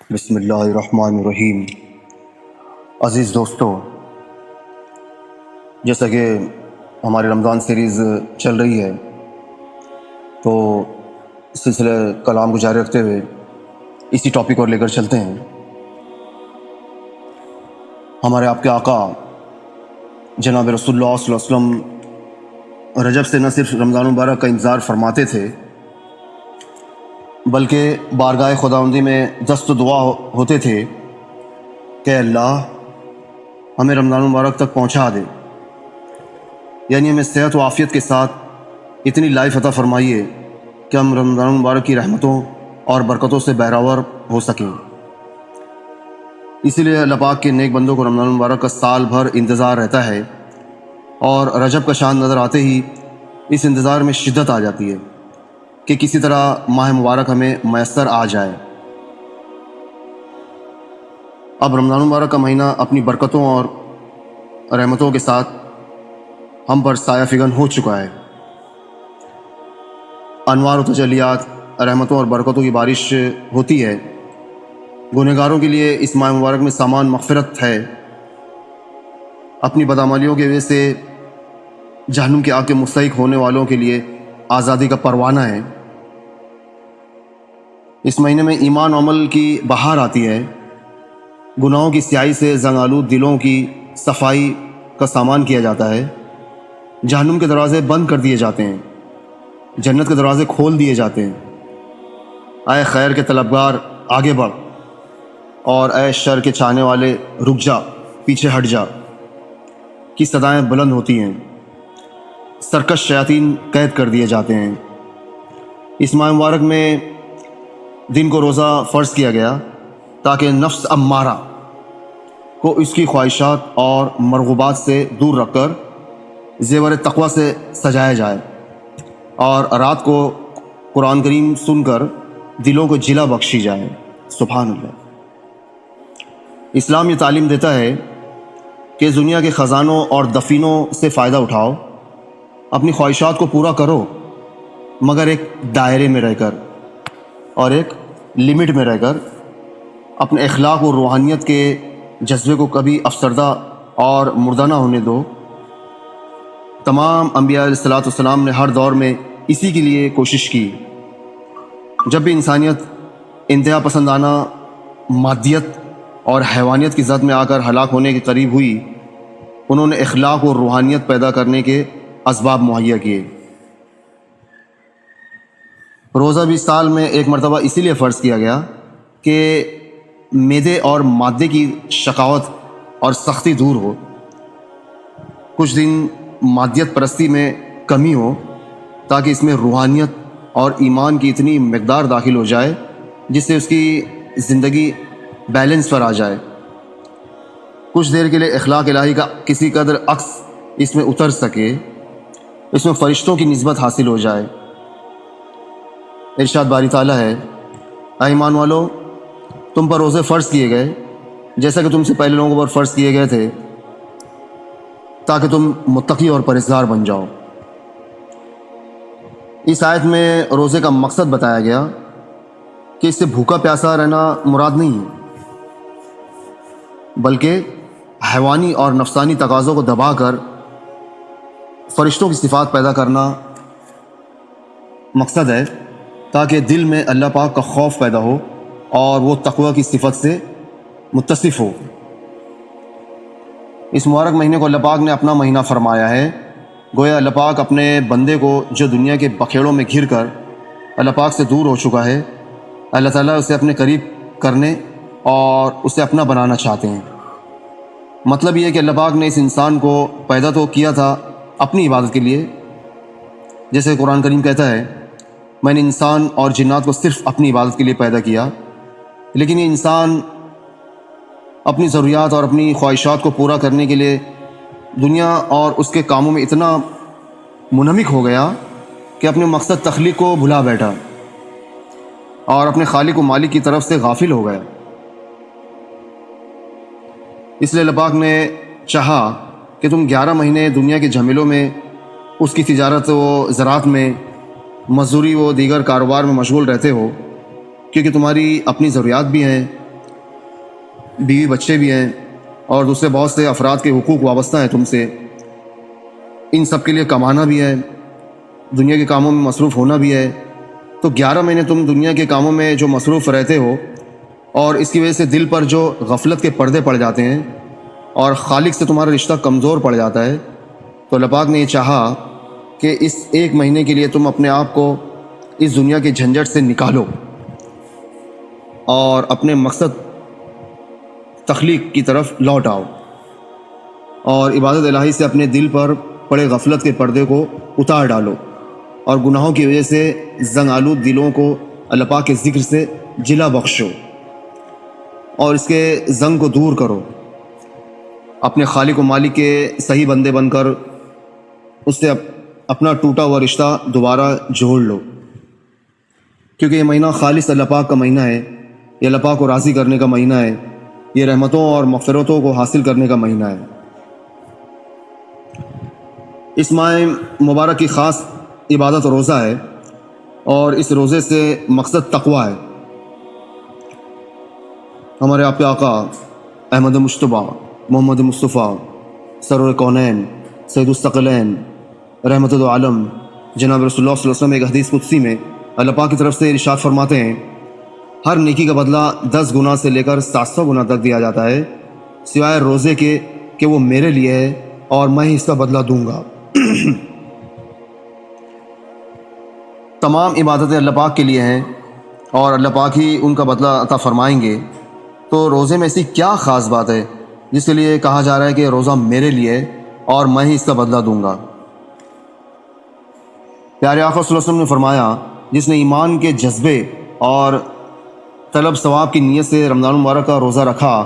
بسم اللہ الرحمن الرحیم۔ عزیز دوستو، جیسا کہ ہماری رمضان سیریز چل رہی ہے تو سلسلہ کلام کو جاری رکھتے ہوئے اسی ٹاپک اور لے کر چلتے ہیں۔ ہمارے آپ کے آقا جناب رسول اللہ صلی اللہ علیہ وسلم رجب سے نہ صرف رمضان مبارک کا انتظار فرماتے تھے بلکہ بارگاہ خداوندی میں دست و دعا ہوتے تھے کہ اللہ ہمیں رمضان مبارک تک پہنچا دے، یعنی ہمیں صحت و عافیت کے ساتھ اتنی لائف عطا فرمائیے کہ ہم رمضان مبارک کی رحمتوں اور برکتوں سے بہراور ہو سکیں۔ اسی لیے اللہ پاک کے نیک بندوں کو رمضان مبارک کا سال بھر انتظار رہتا ہے، اور رجب کا چاند نظر آتے ہی اس انتظار میں شدت آ جاتی ہے کہ کسی طرح ماہ مبارک ہمیں میسر آ جائے۔ اب رمضان مبارک کا مہینہ اپنی برکتوں اور رحمتوں کے ساتھ ہم پر سایہ فگن ہو چکا ہے۔ انوار و تجلیات، رحمتوں اور برکتوں کی بارش ہوتی ہے۔ گنہگاروں کے لیے اس ماہ مبارک میں سامان مغفرت ہے۔ اپنی بدعملیوں کی وجہ سے جہنم کی آگ کے مستحق ہونے والوں کے لیے آزادی کا پروانہ ہے۔ اس مہینے میں ایمان و عمل کی بہار آتی ہے۔ گناہوں کی سیاہی سے زنگ آلود دلوں کی صفائی کا سامان کیا جاتا ہے۔ جہنم کے دروازے بند کر دیے جاتے ہیں، جنت کے دروازے کھول دیے جاتے ہیں۔ اے خیر کے طلبگار آگے بڑھ، اور اے شر کے چاہنے والے رک جا، پیچھے ہٹ جا کی صدائیں بلند ہوتی ہیں۔ سرکش شیاطین قید کر دیے جاتے ہیں۔ اس ماہ مبارک میں دن کو روزہ فرض کیا گیا تاکہ نفس امارہ کو اس کی خواہشات اور مرغوبات سے دور رکھ کر زیور تقوی سے سجایا جائے، اور رات کو قرآن کریم سن کر دلوں کو جلا بخشی جائے۔ سبحان اللہ۔ اسلام یہ تعلیم دیتا ہے کہ دنیا کے خزانوں اور دفینوں سے فائدہ اٹھاؤ، اپنی خواہشات کو پورا کرو، مگر ایک دائرے میں رہ کر اور ایک لمٹ میں رہ کر۔ اپنے اخلاق و روحانیت کے جذبے کو کبھی افسردہ اور مردہ نہ ہونے دو۔ تمام انبیاء علیہ الصلوۃ والسلام نے ہر دور میں اسی کے لیے کوشش کی۔ جب بھی انسانیت انتہا پسندانہ مادیت اور حیوانیت کی زد میں آ کر ہلاک ہونے کے قریب ہوئی، انہوں نے اخلاق و روحانیت پیدا کرنے کے اسباب مہیا کیے۔ روزہ بھی سال میں ایک مرتبہ اسی لیے فرض کیا گیا کہ معدے اور مادے کی شقاوت اور سختی دور ہو، کچھ دن مادیت پرستی میں کمی ہو، تاکہ اس میں روحانیت اور ایمان کی اتنی مقدار داخل ہو جائے جس سے اس کی زندگی بیلنس پر آ جائے۔ کچھ دیر کے لیے اخلاق الہی کا کسی قدر عکس اس میں اتر سکے، اس میں فرشتوں کی نسبت حاصل ہو جائے۔ ارشاد باری تعالیٰ ہے، اے ایمان والو، تم پر روزے فرض کیے گئے جیسا کہ تم سے پہلے لوگوں پر فرض کیے گئے تھے، تاکہ تم متقی اور پرہیزگار بن جاؤ۔ اس آیت میں روزے کا مقصد بتایا گیا کہ اس سے بھوکا پیاسا رہنا مراد نہیں ہے، بلکہ حیوانی اور نفسانی تقاضوں کو دبا کر فرشتوں کی صفات پیدا کرنا مقصد ہے، تاکہ دل میں اللہ پاک کا خوف پیدا ہو اور وہ تقوی کی صفت سے متصف ہو۔ اس مبارک مہینے کو اللہ پاک نے اپنا مہینہ فرمایا ہے۔ گویا اللہ پاک اپنے بندے کو جو دنیا کے بکھیڑوں میں گھر کر اللہ پاک سے دور ہو چکا ہے، اللہ تعالیٰ اسے اپنے قریب کرنے اور اسے اپنا بنانا چاہتے ہیں۔ مطلب یہ ہے کہ اللہ پاک نے اس انسان کو پیدا تو کیا تھا اپنی عبادت کے لیے، جیسے قرآن کریم کہتا ہے، میں نے انسان اور جنات کو صرف اپنی عبادت کے لیے پیدا کیا، لیکن یہ انسان اپنی ضروریات اور اپنی خواہشات کو پورا کرنے کے لیے دنیا اور اس کے کاموں میں اتنا منہمک ہو گیا کہ اپنے مقصد تخلیق کو بھلا بیٹھا اور اپنے خالق و مالک کی طرف سے غافل ہو گیا۔ اس لیے اللہ پاک نے چاہا کہ تم 11 مہینے دنیا کے جھمیلوں میں، اس کی تجارت و زراعت میں، مزدوری و دیگر کاروبار میں مشغول رہتے ہو، کیونکہ تمہاری اپنی ضروریات بھی ہیں بیوی بچے بھی ہیں اور دوسرے بہت سے افراد کے حقوق وابستہ ہیں تم سے. ان سب کے لیے کمانا بھی ہے، دنیا کے کاموں میں مصروف ہونا بھی ہے. تو 11 مہینے تم دنیا کے کاموں میں جو مصروف رہتے ہو اور اس کی وجہ سے دل پر جو غفلت کے پردے پڑ جاتے ہیں اور خالق سے تمہارا رشتہ کمزور پڑ جاتا ہے، تو اللہ پاک نے یہ چاہا کہ اس 1 مہینے کے لیے تم اپنے آپ کو اس دنیا کے جھنجھٹ سے نکالو اور اپنے مقصد تخلیق کی طرف لوٹ آؤ اور عبادت الہی سے اپنے دل پر پڑے غفلت کے پردے کو اتار ڈالو اور گناہوں کی وجہ سے زنگ آلود دلوں کو اللہ پاک کے ذکر سے جلا بخشو اور اس کے زنگ کو دور کرو. اپنے خالق و مالک کے صحیح بندے بن کر اس سے اپنا ٹوٹا ہوا رشتہ دوبارہ جوڑ لو، کیونکہ یہ مہینہ خالص اللہ پاک کا مہینہ ہے. یہ اللہ پاک کو راضی کرنے کا مہینہ ہے. یہ رحمتوں اور مغفرتوں کو حاصل کرنے کا مہینہ ہے. اس ماہ مبارک کی خاص عبادت روزہ ہے اور اس روزے سے مقصد تقوی ہے. ہمارے آپ کے آقا احمد مشتبہ محمد مصطفیٰ سرور کونین سید الثقلین رحمت العالم جناب رسول اللہ صلی اللہ علیہ وسلم ایک حدیث قدسی میں اللہ پاک کی طرف سے ارشاد فرماتے ہیں، ہر نیکی کا بدلہ 10 گنا سے لے کر 700 گنا تک دیا جاتا ہے، سوائے روزے کے کہ وہ میرے لیے ہے اور میں ہی اس کا بدلہ دوں گا. تمام عبادتیں اللہ پاک کے لیے ہیں اور اللہ پاک ہی ان کا بدلہ عطا فرمائیں گے. تو روزے میں ایسی کیا خاص بات ہے جس کے لیے کہا جا رہا ہے کہ روزہ میرے لیے اور میں ہی اس کا بدلہ دوں گا؟ پیارے آقا صلی اللہ علیہ وسلم نے فرمایا، جس نے ایمان کے جذبے اور طلب ثواب کی نیت سے رمضان المبارک کا روزہ رکھا،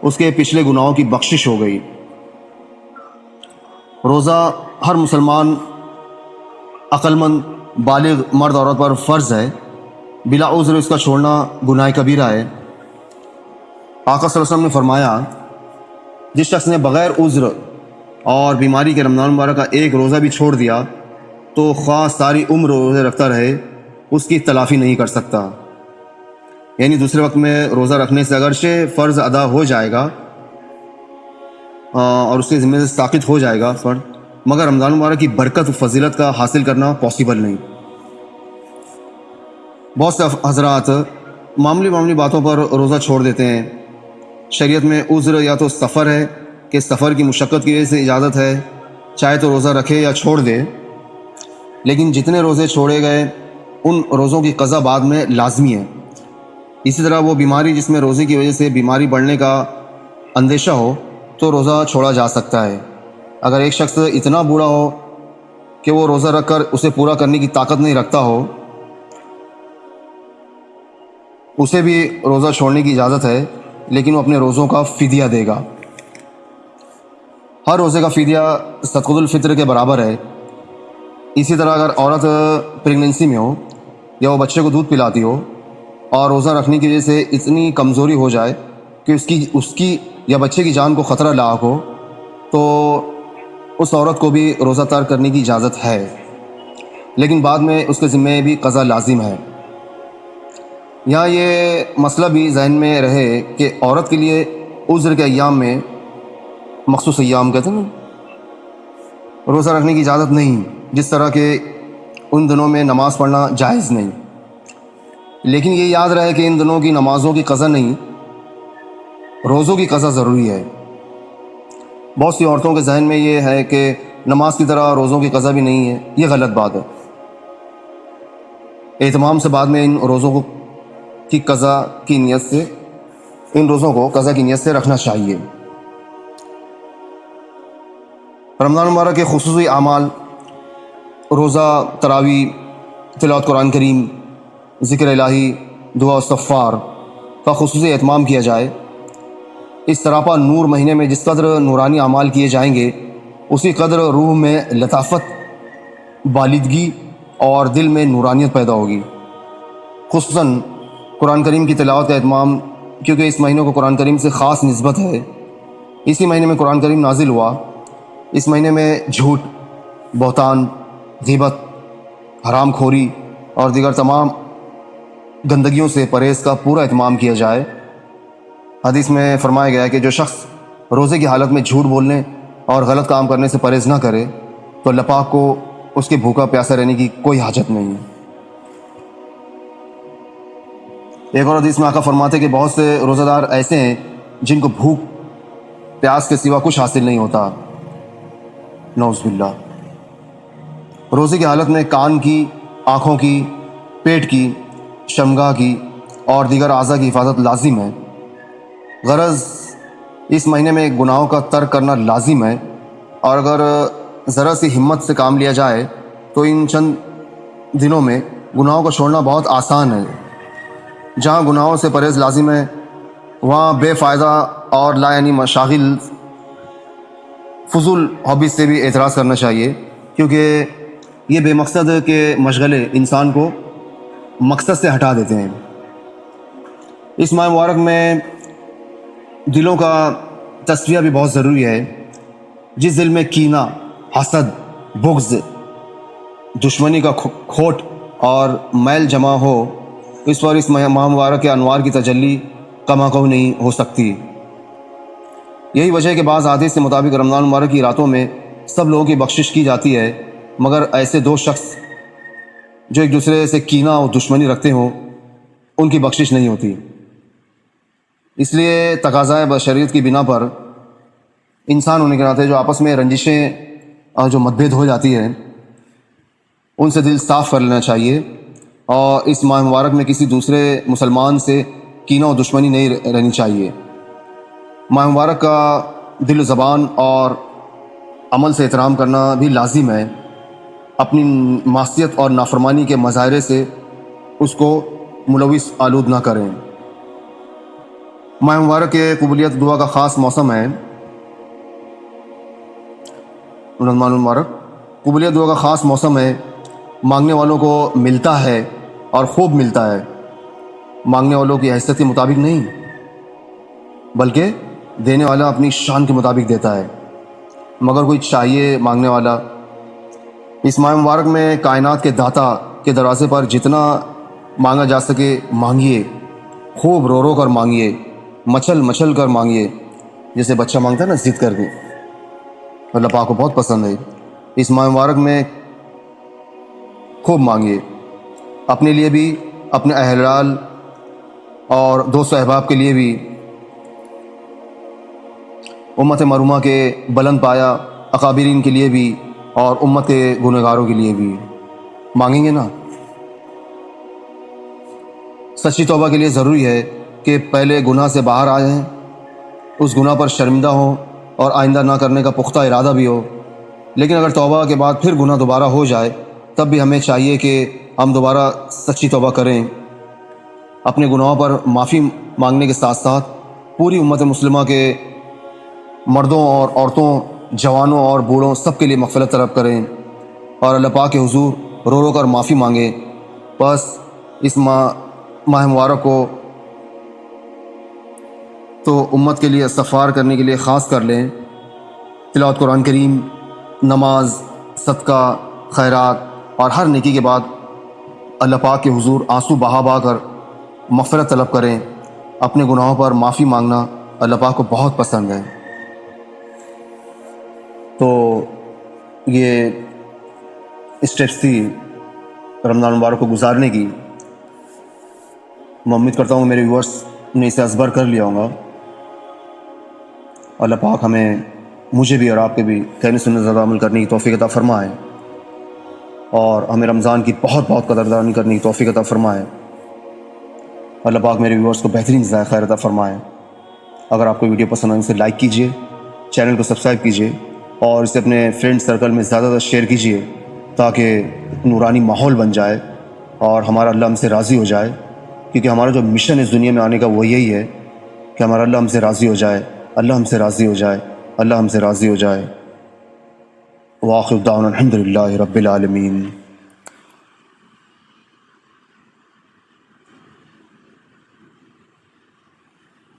اس کے پچھلے گناہوں کی بخشش ہو گئی. روزہ ہر مسلمان عقل مند بالغ مرد عورت پر فرض ہے. بلا عذر اس کا چھوڑنا گناہ کبیرہ ہے. آقا صلی اللہ علیہ وسلم نے فرمایا، جس شخص نے بغیر عذر اور بیماری کے رمضان المبارک کا ایک روزہ بھی چھوڑ دیا تو خواہ ساری عمر روزے رکھتا رہے اس کی تلافی نہیں کر سکتا. یعنی دوسرے وقت میں روزہ رکھنے سے اگرچہ فرض ادا ہو جائے گا اور اس کے ذمہ سے ساقط ہو جائے گا فرض، مگر رمضان المبارک کی برکت و فضیلت کا حاصل کرنا پاسبل نہیں. بہت سے حضرات معمولی باتوں پر روزہ چھوڑ دیتے ہیں. شریعت میں عذر یا تو سفر ہے کہ سفر کی مشقت کی وجہ سے اجازت ہے، چاہے تو روزہ رکھے یا چھوڑ دے، لیکن جتنے روزے چھوڑے گئے ان روزوں کی قضا بعد میں لازمی ہے. اسی طرح وہ بیماری جس میں روزے کی وجہ سے بیماری بڑھنے کا اندیشہ ہو تو روزہ چھوڑا جا سکتا ہے. اگر ایک شخص اتنا بوڑھا ہو کہ وہ روزہ رکھ کر اسے پورا کرنے کی طاقت نہیں رکھتا ہو، اسے بھی روزہ چھوڑنے کی اجازت ہے، لیکن وہ اپنے روزوں کا فدیہ دے گا. ہر روزے کا فدیہ صدقۃ الفطر کے برابر ہے. اسی طرح اگر عورت پریگننسی میں ہو یا وہ بچے کو دودھ پلاتی ہو اور روزہ رکھنے کی وجہ سے اتنی کمزوری ہو جائے کہ اس کی یا بچے کی جان کو خطرہ لاحق ہو، تو اس عورت کو بھی روزہ ترک کرنے کی اجازت ہے، لیکن بعد میں اس کے ذمہ بھی قضا لازم ہے. یہاں یہ مسئلہ بھی ذہن میں رہے کہ عورت کے لیے عذر کے ایام میں مخصوص ایام کہتے ہیں روزہ رکھنے کی اجازت نہیں، جس طرح کہ ان دنوں میں نماز پڑھنا جائز نہیں. لیکن یہ یاد رہے کہ ان دنوں کی نمازوں کی قضا نہیں، روزوں کی قضا ضروری ہے. بہت سی عورتوں کے ذہن میں یہ ہے کہ نماز کی طرح روزوں کی قضا بھی نہیں ہے. یہ غلط بات ہے. اہتمام سے بعد میں ان روزوں کی قضا کی نیت سے ان روزوں کو قضا کی نیت سے رکھنا چاہیے. رمضان المبارک کے خصوصی اعمال، روزہ، تراویح، تلاوت قرآن کریم، ذکر الہی، دعا استغفار کا خصوصی اہتمام کیا جائے. اس طرح نور مہینے میں جس قدر نورانی اعمال کیے جائیں گے، اسی قدر روح میں لطافت، بالدگی اور دل میں نورانیت پیدا ہوگی. خصوصاً قرآن کریم کی تلاوت کا اہتمام، کیونکہ اس مہینے کو قرآن کریم سے خاص نسبت ہے. اسی مہینے میں قرآن کریم نازل ہوا. اس مہینے میں جھوٹ، بہتان، غیبت، حرام خوری اور دیگر تمام گندگیوں سے پرہیز کا پورا اہتمام کیا جائے. حدیث میں فرمایا گیا ہے کہ جو شخص روزے کی حالت میں جھوٹ بولنے اور غلط کام کرنے سے پرہیز نہ کرے تو اللہ پاک کو اس کے بھوکا پیاسا رہنے کی کوئی حاجت نہیں ہے۔ ایک اور حدیث میں آقا فرماتے کہ بہت سے روزہ دار ایسے ہیں جن کو بھوک پیاس کے سوا کچھ حاصل نہیں ہوتا، نعوذ باللہ۔ روزے کی حالت میں کان کی، آنکھوں کی، پیٹ کی، شرمگاہ کی اور دیگر اعضاء کی حفاظت لازم ہے۔ غرض اس مہینے میں گناہوں کا ترک کرنا لازم ہے، اور اگر ذرا سی ہمت سے کام لیا جائے تو ان چند دنوں میں گناہوں کو چھوڑنا بہت آسان ہے۔ جہاں گناہوں سے پرہیز لازم ہے وہاں بے فائدہ اور لا یعنی مشاغل، فضول ہابیز سے بھی اعتراض کرنا چاہیے، کیونکہ یہ بے مقصد کے مشغلے انسان کو مقصد سے ہٹا دیتے ہیں۔ اس ماہ مبارک میں دلوں کا تصفیہ بھی بہت ضروری ہے۔ جس دل میں کینہ، حسد، بغض، دشمنی کا کھوٹ اور میل جمع ہو، اس پر اس ماہ مبارک کے انوار کی تجلی کما نہیں ہو سکتی۔ یہی وجہ ہے کہ بعض احادیث کے مطابق رمضان مبارک کی راتوں میں سب لوگوں کی بخشش کی جاتی ہے، مگر ایسے دو شخص جو ایک دوسرے سے کینہ اور دشمنی رکھتے ہوں ان کی بخشش نہیں ہوتی۔ اس لیے تقاضۂ بشریت کی بنا پر انسان ہونے کے ناطے جو آپس میں رنجشیں اور جو متبھید ہو جاتی ہے ان سے دل صاف کر لینا چاہیے، اور اس ماہ مبارک میں کسی دوسرے مسلمان سے کینہ و دشمنی نہیں رہنی چاہیے۔ ماہ مبارک کا دل و زبان اور عمل سے احترام کرنا بھی لازم ہے۔ اپنی معصیت اور نافرمانی کے مظاہرے سے اس کو ملوث آلود نہ کریں۔ ماہ مبارک کے قبولیت دعا کا خاص موسم ہے۔ رمضان المبارک قبولیت دعا کا خاص موسم ہے۔ مانگنے والوں کو ملتا ہے اور خوب ملتا ہے، مانگنے والوں کی حیثیت کے مطابق نہیں بلکہ دینے والا اپنی شان کے مطابق دیتا ہے، مگر کوئی چاہیے مانگنے والا۔ اس ماہ مبارک میں کائنات کے داتا کے دروازے پر جتنا مانگا جا سکے مانگیے، خوب رو رو کر مانگیے، مچل مچل کر مانگیے، جیسے بچہ مانگتا ہے نا ضد کر کے۔ اللہ پاک کو بہت پسند ہے۔ اس ماہ مبارک میں خوب مانگیے، اپنے لیے بھی، اپنے اہلال اور دوست و احباب کے لیے بھی، امت مرحومہ کے بلند پایا اکابرین کے لیے بھی، اور امت کے گنہگاروں کے لیے بھی مانگیں گے نا۔ سچی توبہ کے لیے ضروری ہے کہ پہلے گناہ سے باہر آ جائیں، اس گناہ پر شرمندہ ہوں اور آئندہ نہ کرنے کا پختہ ارادہ بھی ہو۔ لیکن اگر توبہ کے بعد پھر گناہ دوبارہ ہو جائے تب بھی ہمیں چاہیے کہ ہم دوبارہ سچی توبہ کریں، اپنے گناہوں پر معافی مانگنے کے ساتھ ساتھ پوری امت مسلمہ کے مردوں اور عورتوں، جوانوں اور بوڑھوں سب کے لیے مغفرت طلب کریں، اور اللہ پاک کے حضور رو رو کر معافی مانگیں۔ بس اس ماہ مبارک کو تو امت کے لیے استغفار کرنے کے لیے خاص کر لیں، تلاوت قرآن کریم، نماز، صدقہ، خیرات اور ہر نیکی کے بعد اللہ پاک کے حضور آنسو بہا بہا کر مغفرت طلب کریں۔ اپنے گناہوں پر معافی مانگنا اللہ پاک کو بہت پسند ہے۔ تو یہ اسٹیپس تھی رمضان مبارک کو گزارنے کی۔ میں امید کرتا ہوں میرے ویورس نے اسے ازبر کر لیا ہوگا۔ اللہ پاک ہمیں، مجھے بھی اور آپ کے بھی کہنے سننے زیادہ عمل کرنے کی توفیق عطا فرمائے، اور ہمیں رمضان کی بہت بہت قدردانی کرنے کی توفیق عطا فرمائے۔ اللہ پاک میرے ویورس کو بہترین جزائے خیر عطا فرمائے۔ اگر آپ کو ویڈیو پسند آئے اسے لائک کیجیے، چینل کو سبسکرائب کیجیے، اور اسے اپنے فرینڈ سرکل میں زیادہ شیئر کیجیے تاکہ نورانی ماحول بن جائے اور ہمارا اللہ ہم سے راضی ہو جائے، کیونکہ ہمارا جو مشن اس دنیا میں آنے کا وہ یہی ہے کہ ہمارا اللہ ہم سے راضی ہو جائے، اللہ ہم سے راضی ہو جائے، اللہ ہم سے راضی ہو جائے۔ وآخر دعوانا الحمد للہ رب العالمین۔